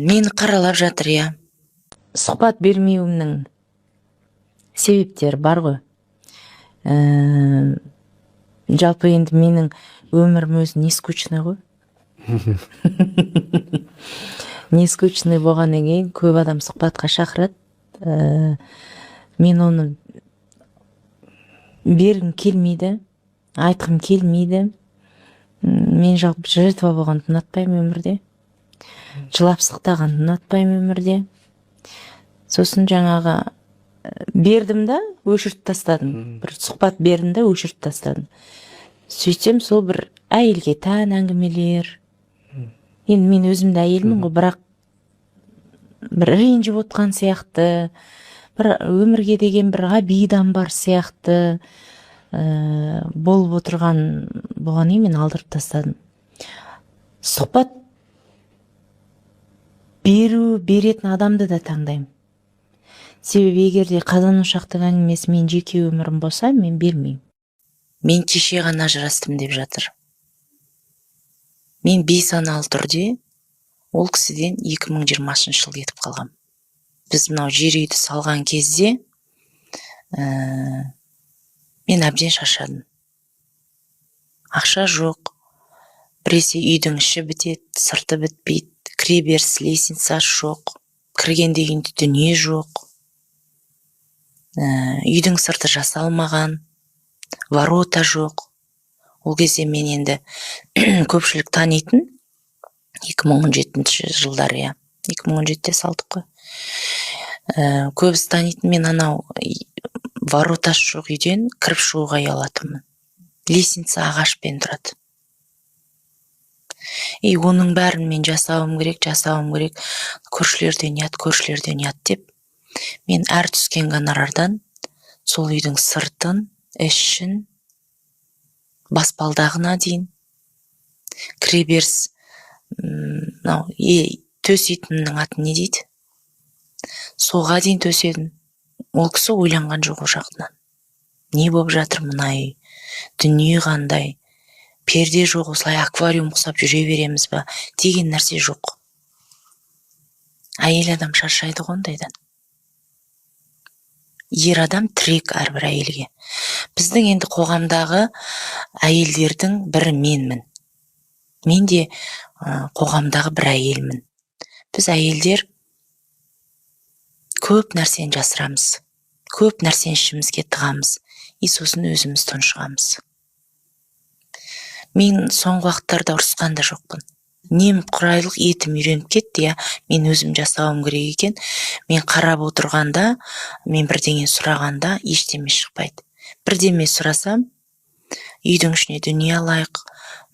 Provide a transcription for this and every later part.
Мені қаралап жатыр, иә. Сұхбат бермеуімнің себептері бар ғой. Жалпы енді менің өмірім өзі не скучный ғой. Не скучный болғаннан кейін көп адам сұхбатқа шақырады. Мен оны бергім келмейді, айтқым келмейді. Мен жалпы жертва болғанды ұнатпаймын өмірде. Жылап сықтағанды ұнатпаймын өмірде. Сосын жаңағы бердім да, өшіріп тастадым. Бір сұхбат бердім да, өшіріп тастадым. Сөйтсем, сол бір әйелге тән әңгімелер. Енді мен өзімді әйелмін ғой, бірақ бір ренжіп отқан сияқты, бір өмірге деген бір обидам бар сияқты болып отырған болған мен алдырып тастадым. Сұхбат беретін адамды да таңдаймын. Себебі егерде қазан ошақтың әңгімесі мен жеке өмірім болса, мен бермеймін. Мен кеше ғана ажырастым деп жатыр. Мен бейсаналы түрде ол кісіден 2020 жыл кетіп қалғам. Біз мынау жер үйді салған кезде мен әбден шаршадым. Ақша жоқ. Біресе үйдің іші бітеді, сырты бітпейді, кіреберіс лестницасы жоқ, кіргенде үйінде дүние жоқ. Үйдің сырты жасалмаған, ворота жоқ. Ол кезде мен енді көпшілік танитын 2017 жылдары, иә. 2017-те салдық қой. Көбісі танитын, мен анау воротасы жоқ үйден кіріп шығуға ұялатынмын. Лестница ағашпен тұрады. Оның бәрін мен жасауым керек. Көршілерден ұят деп. Мен әр түскен гонорардан сол үйдің сыртын, ішін, баспалдағына дейін, кіреберіс, төсейтіннің аты не дейді? Соға дейін төседім. Ол кісі ойланған жоқ о жағынан. Не болып жатыр мына үй? Дүние қандай? Перде жоқ, осылай аквариум құсап жүре береміз ба? Деген нәрсе жоқ. Әйел адам шаршайды ғондайдан. Ер адам тірек әрбір әйелге. Біздің енді қоғамдағы әйелдердің бірі менмін. Мен де қоғамдағы бір әйелмін. Біз әйелдер көп нәрсені жасырамыз. Көп нәрсені ішімізге тығамыз. Сосын өзіміз тұншығамыз. Мен соңғы уақыттарда ұрысқан да жоқпын. Немқұрайлық етім үйреніп кетті, я. Мен өзім жасауым керек екен. Мен қарап отырғанда, мен бірдеңе сұрағанда ештеме шықпайды. Бірдеме сұрасам, үйдің ішіне дүние алайық,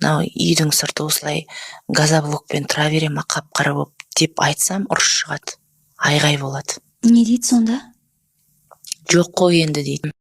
үйдің сырты осылай газоблокпен тұра берем, қап-қара болып деп айтсам, ұрыс шығады, айғай болады. Не дейді сонда? Жоқ қой енді дейді.